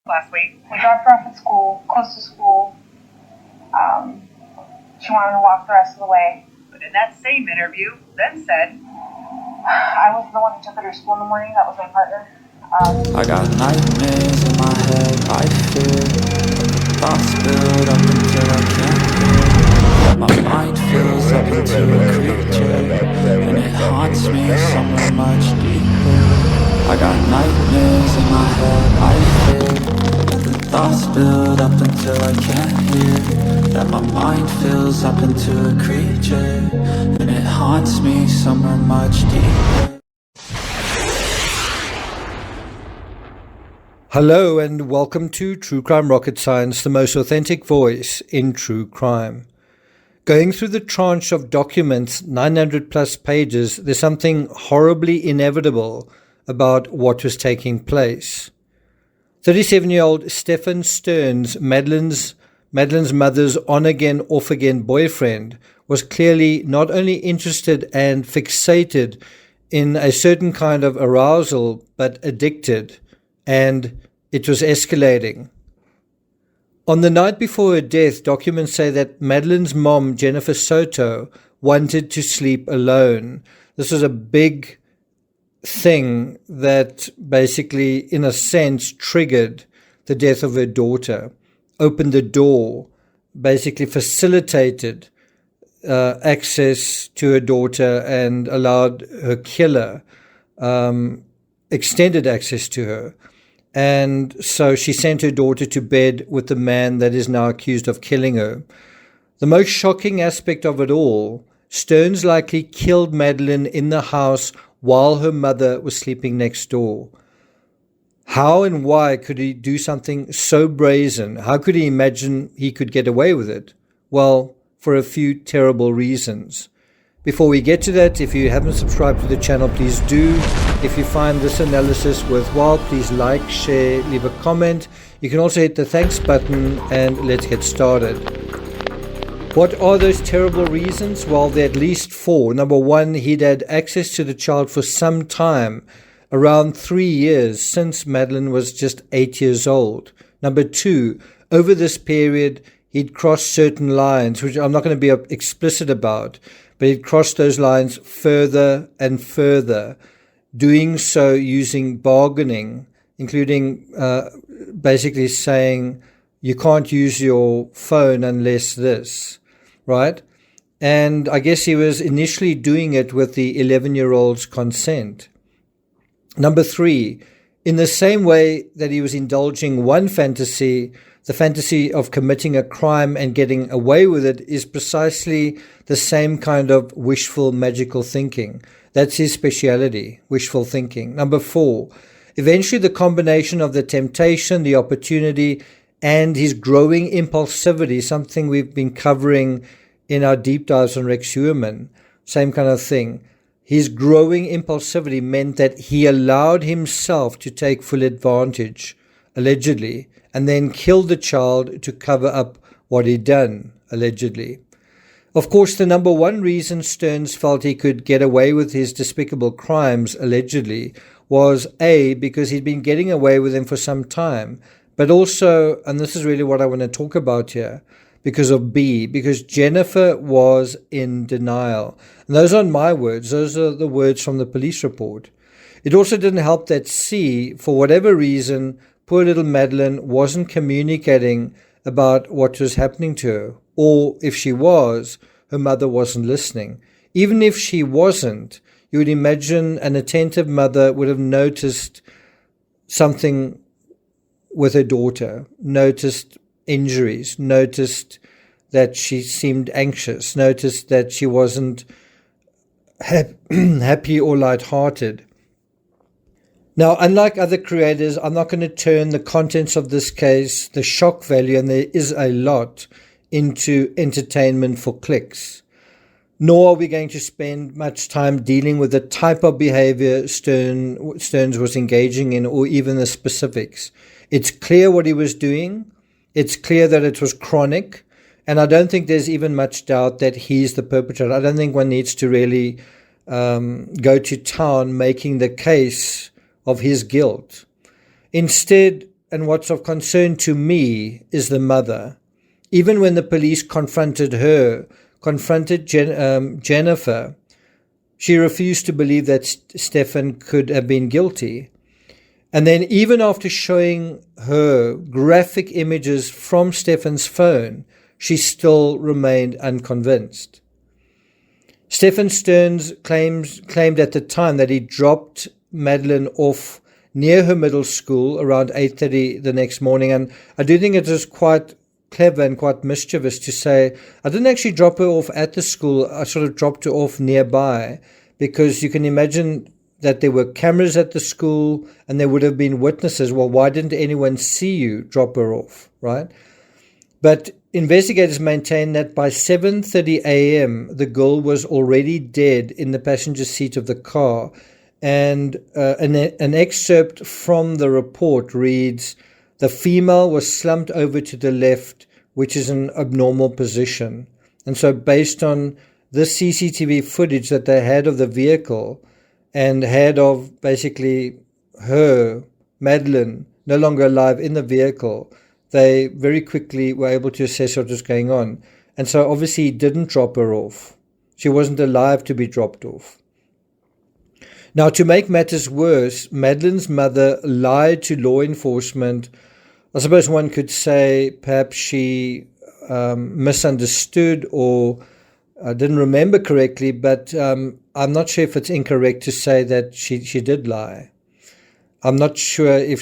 last week. We dropped her off at school, close to school. She wanted to walk the rest of the way. But in that same interview, then said, I was the one who took her to school in the morning. That was my partner. I got nightmares in my head, I fear thoughts build up until I can't hear. That my mind fills up into a creature, and it haunts me somewhere much deeper. I got nightmares in my head, I fear the thoughts build up until I can't hear. That my mind fills up into a creature, and it haunts me somewhere much deeper. Hello and welcome to True Crime Rocket Science, the most authentic voice in true crime. Going through the tranche of documents, 900 plus pages, there's something horribly inevitable about what was taking place. 37-year-old Stephen Stearns, Madeline's mother's on-again, off-again boyfriend, was clearly not only interested and fixated in a certain kind of arousal, but addicted. And it was escalating. On the night before her death, documents say that Madeline's mom, Jennifer Soto, wanted to sleep alone. This was a big thing that basically, in a sense, triggered the death of her daughter, opened the door, basically facilitated access to her daughter and allowed her killer extended access to her. And so she sent her daughter to bed with the man that is now accused of killing her. The most shocking aspect of it all, Stearns likely killed Madeline in the house while her mother was sleeping next door. How and why could he do something so brazen? How could he imagine he could get away with it? Well, for a few terrible reasons. Before we get to that, if you haven't subscribed to the channel, please do. If you find this analysis worthwhile, please like, share, leave a comment. You can also hit the thanks button and let's get started. What are those terrible reasons? Well, there are at least four. Number one, he'd had access to the child for some time, around 3 years, since Madeline was just 8 years old. Number two, over this period, he'd crossed certain lines, which I'm not going to be explicit about, but he'd crossed those lines further and further, doing so using bargaining, including basically saying, you can't use your phone unless this, right? And I guess he was initially doing it with the 11-year-old's consent. Number three, in the same way that he was indulging one fantasy, the fantasy of committing a crime and getting away with it is precisely the same kind of wishful, magical thinking. That's his speciality, wishful thinking. Number four, eventually the combination of the temptation, the opportunity, and his growing impulsivity, something we've been covering in our deep dives on Rex Heuermann, same kind of thing. His growing impulsivity meant that he allowed himself to take full advantage, allegedly, and then killed the child to cover up what he'd done, allegedly. Of course, the number one reason Stearns felt he could get away with his despicable crimes, allegedly, was A, because he'd been getting away with them for some time, but also, and this is really what I want to talk about here, because of B, because Jennifer was in denial. And those aren't my words, those are the words from the police report. It also didn't help that C, for whatever reason, poor little Madeline wasn't communicating about what was happening to her, or if she was, her mother wasn't listening. Even if she wasn't, you would imagine an attentive mother would have noticed something with her daughter, noticed injuries, noticed that she seemed anxious, noticed that she wasn't happy or lighthearted. Now, unlike other creators, I'm not going to turn the contents of this case, the shock value, and there is a lot, into entertainment for clicks. Nor are we going to spend much time dealing with the type of behavior Stearns was engaging in, or even the specifics. It's clear what he was doing. It's clear that it was chronic. And I don't think there's even much doubt that he's the perpetrator. I don't think one needs to really go to town making the case of his guilt. Instead, and what's of concern to me is the mother. Even when the police confronted Jennifer, she refused to believe that Stefan could have been guilty. And then even after showing her graphic images from Stefan's phone, she still remained unconvinced. Stefan Stearns claimed at the time that he dropped Madeline off near her middle school around 8:30 the next morning. And I do think it was quite clever and quite mischievous to say, I didn't actually drop her off at the school, I sort of dropped her off nearby, because you can imagine that there were cameras at the school and there would have been witnesses. Well, why didn't anyone see you drop her off, right? But investigators maintain that by 7:30 a.m., the girl was already dead in the passenger seat of the car. And an excerpt from the report reads, "The female was slumped over to the left, which is an abnormal position." And so based on this CCTV footage that they had of the vehicle and had of basically her, Madeline, no longer alive in the vehicle, they very quickly were able to assess what was going on. And so obviously he didn't drop her off. She wasn't alive to be dropped off. Now, to make matters worse, Madeline's mother lied to law enforcement. I suppose one could say perhaps she misunderstood or didn't remember correctly, but I'm not sure if it's incorrect to say that she did lie. I'm not sure if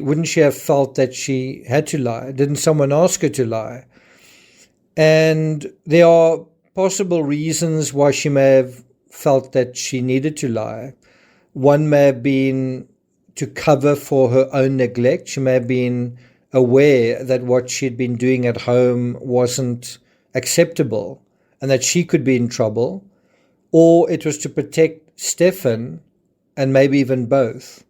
wouldn't she have felt that she had to lie? Didn't someone ask her to lie? And there are possible reasons why she may have felt that she needed to lie. One may have been to cover for her own neglect. She may have been aware that what she'd been doing at home wasn't acceptable and that she could be in trouble. Or it was to protect Stefan, and maybe even both.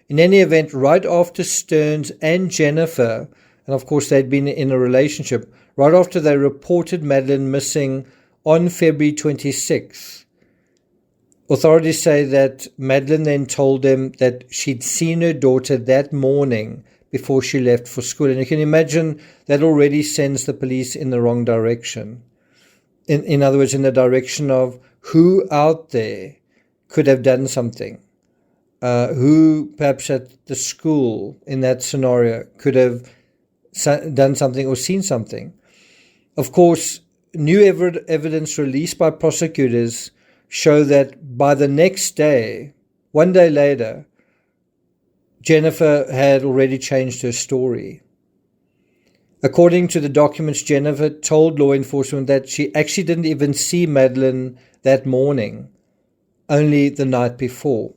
In any event, right after Stearns and Jennifer, and of course they'd been in a relationship, right after they reported Madeline missing on February 26th, authorities say that Madeline then told them that she'd seen her daughter that morning before she left for school. And you can imagine that already sends the police in the wrong direction. In other words, in the direction of who out there could have done something. Who perhaps at the school in that scenario could have done something or seen something. Of course, new evidence released by prosecutors show that by the next day, one day later, Jennifer had already changed her story. According to the documents, Jennifer told law enforcement that she actually didn't even see Madeline that morning, only the night before.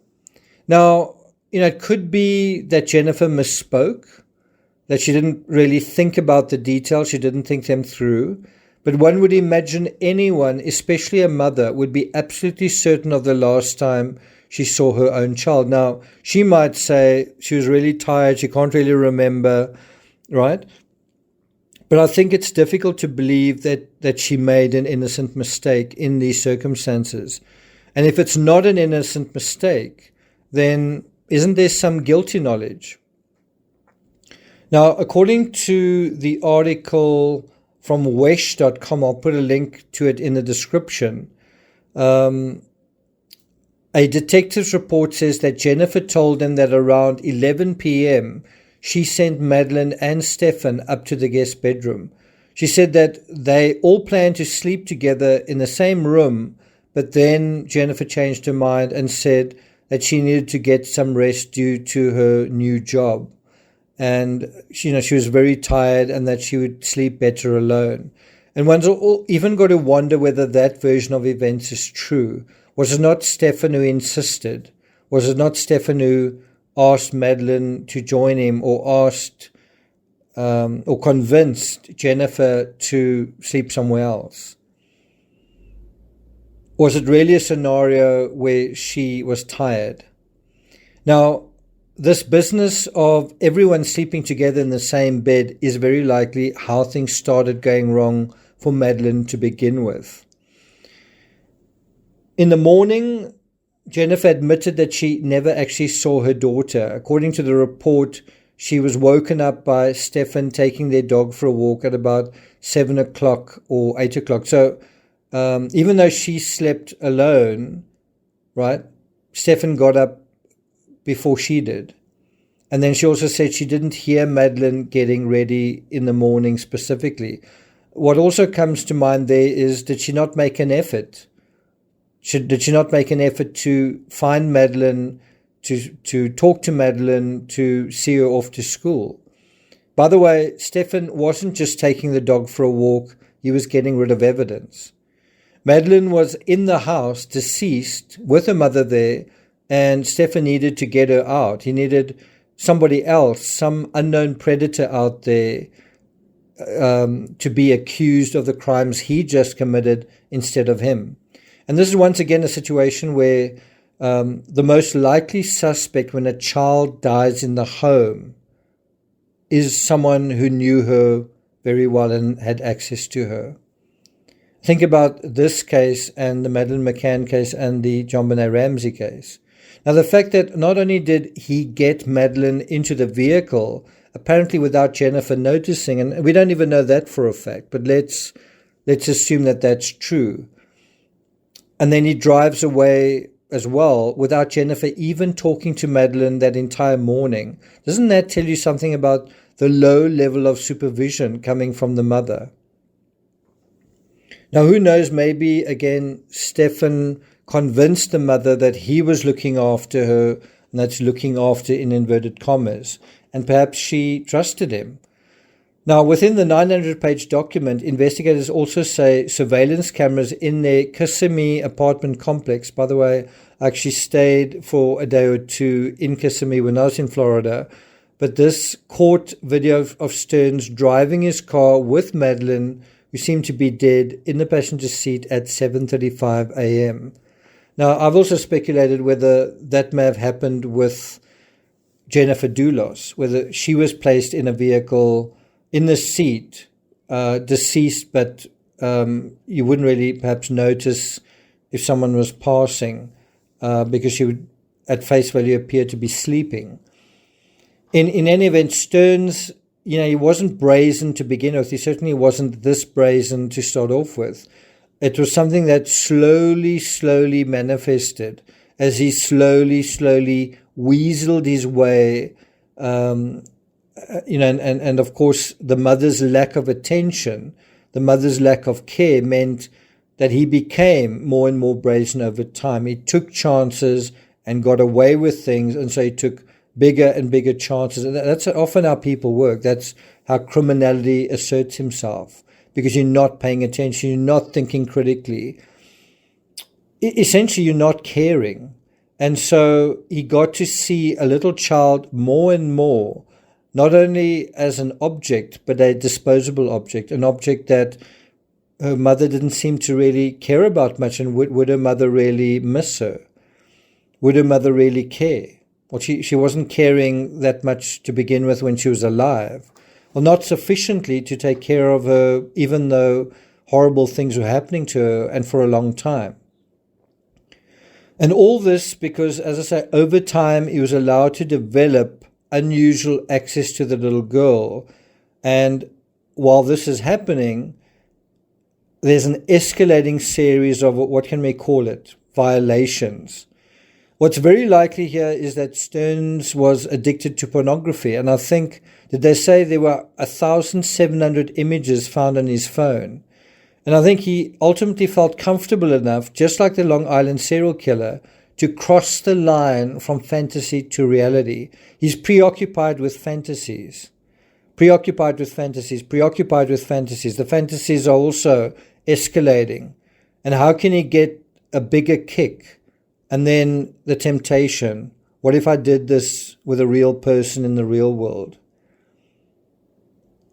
Now, it could be that Jennifer misspoke, that she didn't really think about the details, she didn't think them through. But one would imagine anyone, especially a mother, would be absolutely certain of the last time she saw her own child. Now, she might say she was really tired, she can't really remember, right? But I think it's difficult to believe that she made an innocent mistake in these circumstances. And if it's not an innocent mistake, then isn't there some guilty knowledge? Now, according to the article from wesh.com, I'll put a link to it in the description. A detective's report says that Jennifer told them that around 11 p.m. she sent Madeline and Stefan up to the guest bedroom. She said that they all planned to sleep together in the same room, but then Jennifer changed her mind and said that she needed to get some rest due to her new job. And she was very tired and that she would sleep better alone. And one's even got to wonder whether that version of events is true. Was it not Stefan who insisted? Was it not Stefan who asked Madeline to join him, or asked or convinced Jennifer to sleep somewhere else? Was it really a scenario where she was tired? Now, this business of everyone sleeping together in the same bed is very likely how things started going wrong for Madeline to begin with. In the morning, Jennifer admitted that she never actually saw her daughter. According to the report, she was woken up by Stefan taking their dog for a walk at about 7 o'clock or 8 o'clock. So even though she slept alone, right, Stefan got up before she did. And then she also said she didn't hear Madeline getting ready in the morning specifically. What also comes to mind there is, did she not make an effort? Did she not make an effort to find Madeline, to talk to Madeline, to see her off to school? By the way, Stefan wasn't just taking the dog for a walk, he was getting rid of evidence. Madeline was in the house, deceased, with her mother there, and Stefan needed to get her out. He needed somebody else, some unknown predator out there, to be accused of the crimes he just committed instead of him. And this is once again a situation where the most likely suspect when a child dies in the home is someone who knew her very well and had access to her. Think about this case and the Madeleine McCann case and the John Benet Ramsey case. Now, the fact that not only did he get Madeline into the vehicle, apparently without Jennifer noticing, and we don't even know that for a fact, but let's assume that that's true. And then he drives away as well without Jennifer even talking to Madeline that entire morning. Doesn't that tell you something about the low level of supervision coming from the mother? Now, who knows, maybe, again, Stefan convinced the mother that he was looking after her, and that's looking after in inverted commas, and perhaps she trusted him. Now, within the 900-page document, investigators also say surveillance cameras in their Kissimmee apartment complex. By the way, I actually stayed for a day or two in Kissimmee when I was in Florida, but this caught video of Stearns driving his car with Madeline, who seemed to be dead, in the passenger seat at 7:35 a.m. Now, I've also speculated whether that may have happened with Jennifer Doulos, whether she was placed in a vehicle in the seat, deceased, but you wouldn't really perhaps notice if someone was passing because she would, at face value, appear to be sleeping. In any event, Stearns, he wasn't brazen to begin with. He certainly wasn't this brazen to start off with. It was something that slowly manifested as he slowly weaseled his way, and of course the mother's lack of attention, the mother's lack of care meant that he became more and more brazen over time. He took chances and got away with things, and so he took bigger and bigger chances. And that's often how people work. That's how criminality asserts himself, because you're not paying attention, you're not thinking critically. Essentially, you're not caring. And so he got to see a little child more and more, not only as an object, but a disposable object, an object that her mother didn't seem to really care about much. And would her mother really miss her? Would her mother really care? Well, she wasn't caring that much to begin with when she was alive. Well, not sufficiently to take care of her, even though horrible things were happening to her, and for a long time. And all this because, as I say, over time he was allowed to develop unusual access to the little girl. And while this is happening, there's an escalating series of, what can we call it, violations. What's very likely here is that Stearns was addicted to pornography. And I think, did they say there were 1,700 images found on his phone? And I think he ultimately felt comfortable enough, just like the Long Island serial killer, to cross the line from fantasy to reality. He's preoccupied with fantasies. The fantasies are also escalating. And how can he get a bigger kick? And then the temptation, what if I did this with a real person in the real world?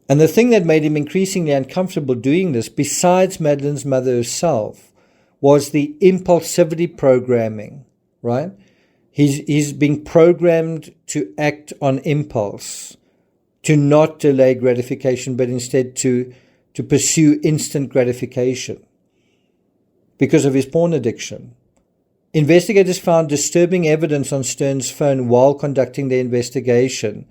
And the thing that made him increasingly uncomfortable doing this, besides Madeline's mother herself, was the impulsivity programming, right? He's being programmed to act on impulse, to not delay gratification, but instead to pursue instant gratification because of his porn addiction. Investigators found disturbing evidence on Stearns' phone while conducting their investigation.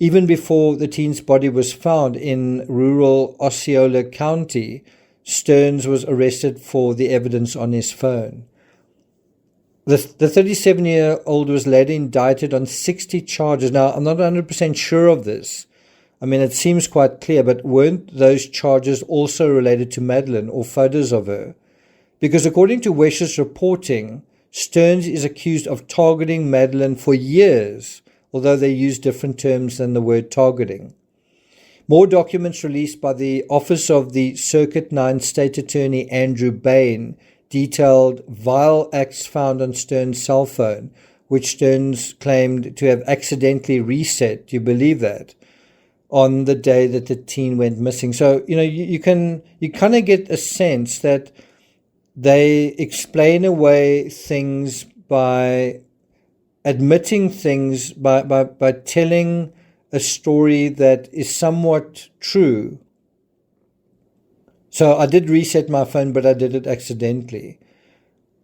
Even before the teen's body was found in rural Osceola County, Stearns was arrested for the evidence on his phone. The 37-year-old was later indicted on 60 charges. Now, I'm not 100% sure of this. I mean, it seems quite clear, but weren't those charges also related to Madeline or photos of her? Because according to Wesh's reporting, Stearns is accused of targeting Madeline for years, although they use different terms than the word targeting. More documents released by the Office of the Circuit 9 State Attorney Andrew Bain detailed vile acts found on Stearns' cell phone, which Stearns claimed to have accidentally reset. Do you believe that? On the day that the teen went missing. So, you kind of get a sense that they explain away things by admitting things, by telling a story that is somewhat true. So I did reset my phone, but I did it accidentally.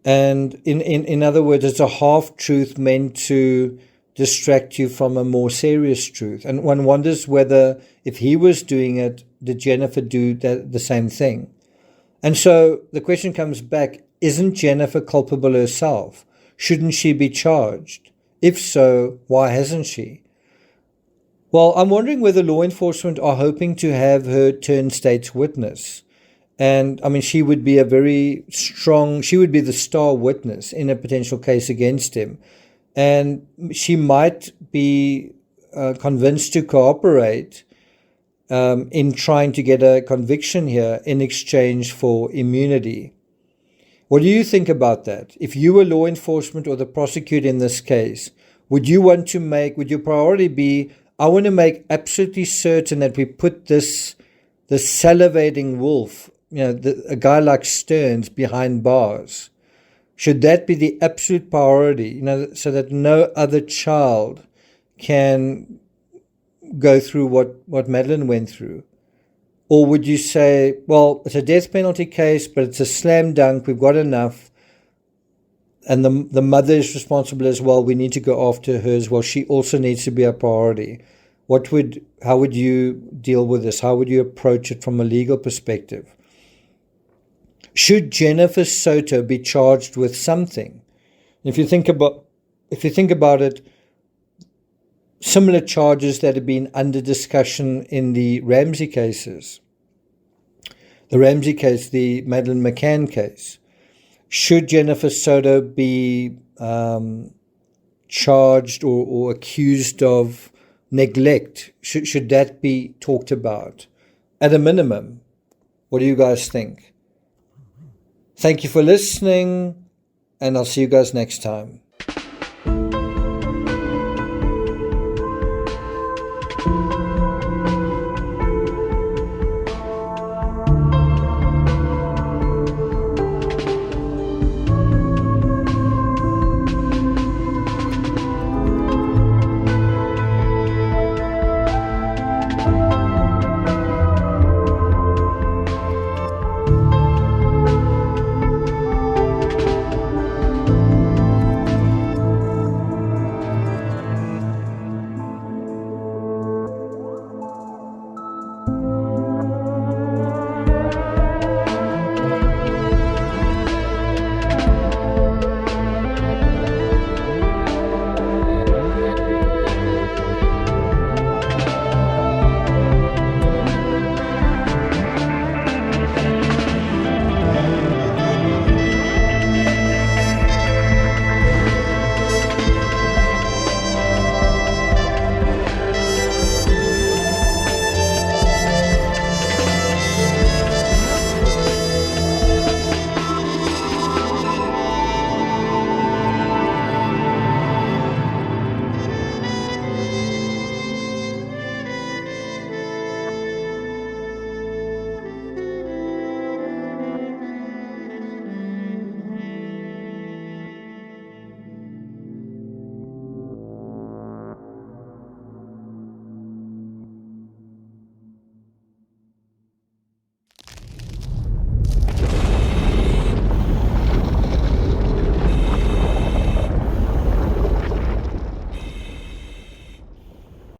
And in other words, it's a half-truth meant to distract you from a more serious truth. And one wonders whether, if he was doing it, did Jennifer do the same thing? And so the question comes back, isn't Jennifer culpable herself? Shouldn't she be charged? If so, why hasn't she? Well, I'm wondering whether law enforcement are hoping to have her turn state's witness. And I mean, she would be she would be the star witness in a potential case against him. And she might be convinced to cooperate in trying to get a conviction here in exchange for immunity. What do you think about that? If you were law enforcement or the prosecutor in this case, would your priority be, I want to make absolutely certain that we put this salivating wolf, a guy like Stearns, behind bars? Should that be the absolute priority, so that no other child can go through what Madeline went through? Or would you say, well, it's a death penalty case, but it's a slam dunk, we've got enough, and the mother is responsible as well, we need to go after her as well, she also needs to be a priority? How would you deal with this? How would you approach it from a legal perspective? Should Jennifer Soto be charged with something? If you think about it, similar charges that have been under discussion in the Ramsey cases. The Ramsey case, the Madeline McCann case. Should Jennifer Soto be charged or accused of neglect? Should that be talked about? At a minimum, what do you guys think? Thank you for listening, and I'll see you guys next time.